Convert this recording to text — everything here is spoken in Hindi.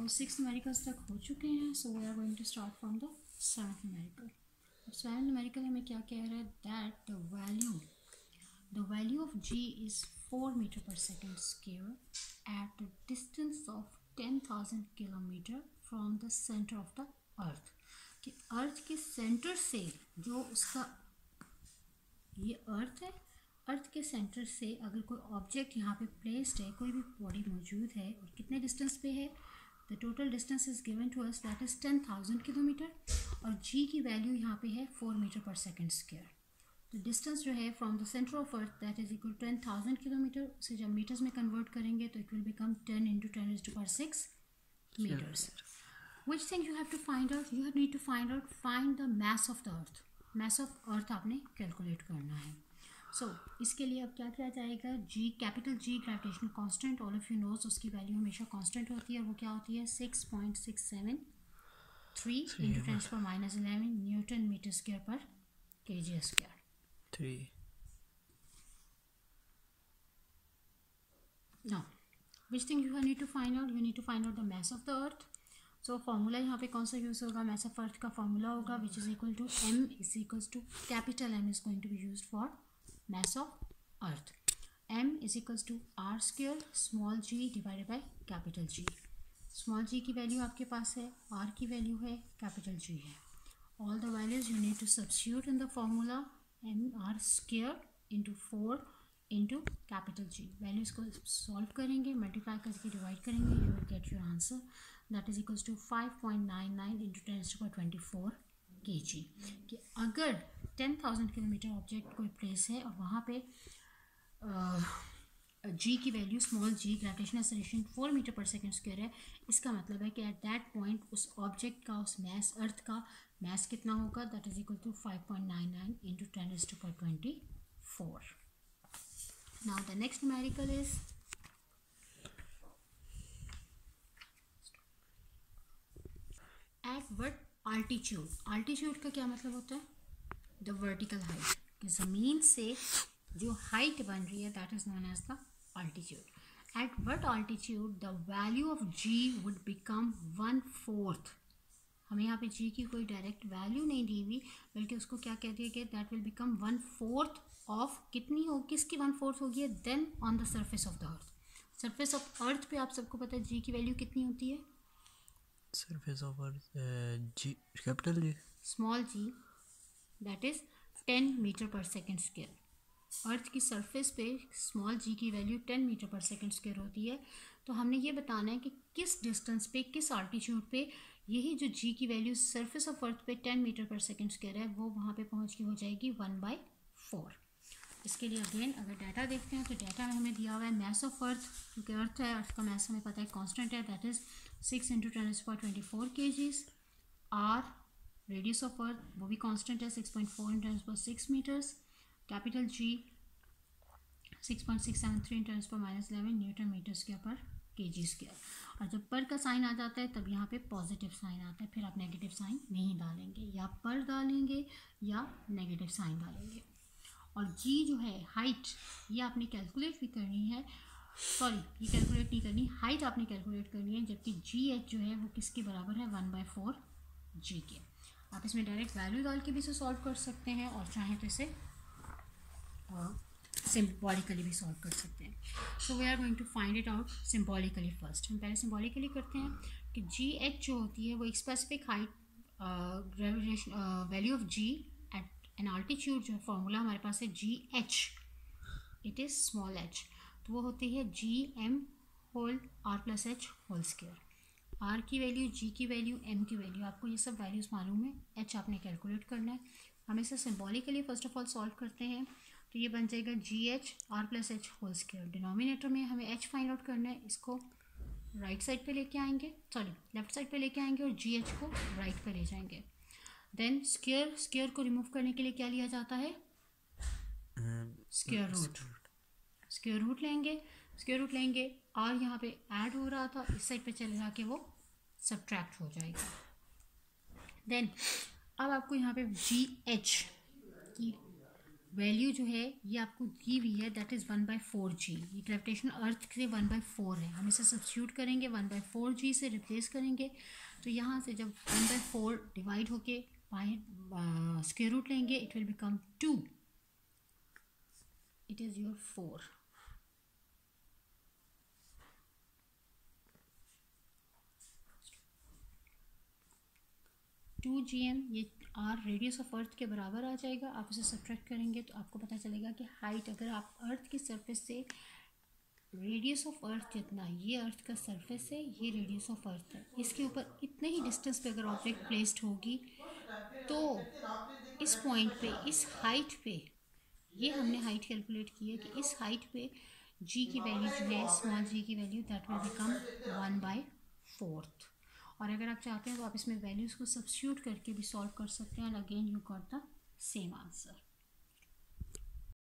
6 न्यूमेरिकल्स तक हो चुके हैं. So we are going to start from the 7th numerical. 7th numerical हमें क्या कह रहा है, that the value of g is 4 meter per second square at a distance of 10,000 kilometer from the center of the earth. कि अर्थ के सेंटर से जो उसका ये अर्थ है, अर्थ के सेंटर से अगर कोई ऑब्जेक्ट यहाँ पे प्लेस्ड है, कोई भी बॉडी मौजूद है और कितने डिस्टेंस पे है, the total distance is given to us that is 10,000 kilometre और जी की वैल्यू यहाँ पे है 4 मीटर पर सेकेंड स्क्वायर. तो डिस्टेंस जो है from the centre of earth that is equal 10,000 kilometre. उसे जब मीटर्स में कन्वर्ट करेंगे तो it will become 10 into 10⁻⁶ meters. Which thing you have to find out? You need to find the mass of the earth. mass of earth आपने कैलकुलेट करना है. सो इसके लिए अब क्या किया जाएगा, G capital G gravitational constant, all of you knows उसकी वैल्यू हमेशा कांस्टेंट होती है. वो क्या होती है, 6.673 into 10⁻⁻11 न्यूटन मीटर स्क्वायर पर kg square. 3. Now, which thing you need to find out? You need to find out the mass of the earth. So formula यहाँ पे कौन सा यूज़ होगा, mass of earth का फॉर्मूला होगा which is equal to m is equals to capital M is going to be used for mass of earth. m is equals to r square small g divided by capital G. small g की वैल्यू आपके पास है, r की वैल्यू है, capital G है. All the values you need to substitute in the formula. m r square into 4 into capital G. Values को सॉल्व करेंगे, मल्टीप्लाई करके डिवाइड करेंगे, you will get your answer that is equals to 5.99 into 10⁻24 kg. कि अगर 10,000 किलोमीटर ऑब्जेक्ट कोई प्लेस है और वहाँ पे जी की value small G gravitational acceleration 4 metre पर सेकेंड स्क्वायर है, इसका मतलब है कि एट दैट पॉइंट उस ऑब्जेक्ट का, उस मैस अर्थ का मैस कितना होगा, that is equal to 5.99 into 10⁻24. Now the next numerical is at what altitude. altitude का क्या मतलब होता है, the vertical height. कि ज़मीन से जो हाइट बन रही है that is known as the altitude. At what altitude the value of g would become 1/4. हमें यहाँ पे g की कोई डायरेक्ट वैल्यू नहीं दी हुई, बल्कि उसको क्या कह दिया गया, दैट विल बिकम 1/4 ऑफ कितनी होगी, किसकी 1/4 होगी, then on the surface of the earth. Surface of earth पे आप सबको पता है जी की वैल्यू कितनी होती है, surface of earth G capital G small G that is 10 metre पर सेकेंड स्क्वायर. अर्थ की सरफेस पे स्मॉल जी की वैल्यू 10 मीटर पर सेकेंड स्क्वायर होती है. तो हमने ये बताना है कि किस डिस्टेंस पे, किस आल्टीट्यूड पे यही जो जी की वैल्यू सरफेस ऑफ अर्थ पे 10 मीटर पर सेकेंड स्क्वायर है, वो वहाँ पे पहुँच के हो जाएगी 1/4. इसके लिए अगेन अगर डाटा देखते हैं तो डाटा में हमें दिया हुआ है मैस ऑफ अर्थ, क्योंकि अर्थ है, अर्थ का मैस हमें पता है कांस्टेंट है, that is 6 into 10⁻24 kgs. R radius of earth वो भी कांस्टेंट है, 6.4 into 10⁻6 metres. Capital G 6.673 into 10⁻11 newton metre square पर kg स्क्वायर. और जब पर का साइन आ जाता है तब यहाँ पे पॉजिटिव साइन आता है, फिर आप नेगेटिव साइन नहीं डालेंगे, या पर डालेंगे या नेगेटिव साइन डालेंगे. और जी जो है हाइट, ये आपने कैलकुलेट भी करनी है, सॉरी ये कैलकुलेट नहीं करनी, हाइट आपने कैलकुलेट करनी है, जबकि जी एच जो है वो किसके बराबर है, 1/4 जी के. आप इसमें डायरेक्ट वैल्यू डाल के भी इसे सॉल्व कर सकते हैं और चाहें तो इसे सिम्बॉलिकली भी सॉल्व कर सकते हैं. So we are going to find it out symbolically first. हम पहले सिम्बॉलिकली करते हैं कि जी एच जो होती है वो एक specific height value of G at an altitude, जो फॉर्मूला हमारे पास है G H, it is small H, तो वो होती है G M whole R plus H whole square. R की वैल्यू, जी की वैल्यू, एम की वैल्यू, आपको ये सब वैल्यूज़ मालूम है, एच आपने कैलकुलेट करना है. हम इसे symbolically first of all solve करते हैं, तो ये बन जाएगा G H R plus H whole square. Denominator में हमें एच फाइंड आउट करना है, इसको राइट साइड पे लेके आएंगे, सॉरी लेफ्ट साइड पे लेके आएंगे और जी एच को राइट पे ले जाएंगे. देन स्क्वायर को रिमूव करने के लिए क्या लिया जाता है, स्क्वायर रूट. स्क्वायर रूट लेंगे, और यहाँ पे ऐड हो रहा था, इस साइड पे चले जाके वो सब्ट्रैक्ट हो जाएगा. देन अब आपको यहाँ पे जी एच की वैल्यू जो है ये आपको दी हुई है, दैट इज़ 1/4g। ये ग्रेविटेशनल अर्थ से 1/4 है, हम इसे सब्स्टिट्यूट करेंगे 1/4g से रिप्लेस करेंगे। तो यहाँ से जब 1/4 डिवाइड होके बाहर स्क्वायर रूट लेंगे, it will become 2, it is your 4। Two G M, ये आर रेडियस ऑफ अर्थ के बराबर आ जाएगा। आप इसे सब्ट्रैक्ट करेंगे तो आपको पता चलेगा कि हाइट, अगर आप अर्थ की सरफेस से रेडियस ऑफ अर्थ जितना, ये अर्थ का सरफेस है, ये रेडियस ऑफ अर्थ है, इसके ऊपर इतने ही डिस्टेंस पे अगर ऑब्जेक्ट प्लेस्ड होगी तो इस पॉइंट पे, इस हाइट पे, ये हमने हाइट कैलकुलेट की है कि इस हाइट पे जी की वैल्यू जो है, स्मॉल जी की वैल्यू, दैट विल बिकम 1/4। और अगर आप चाहते हैं तो आप इसमें वैल्यूज़ को सब्स्टिट्यूट करके भी सॉल्व कर सकते हैं, and again you got the same answer.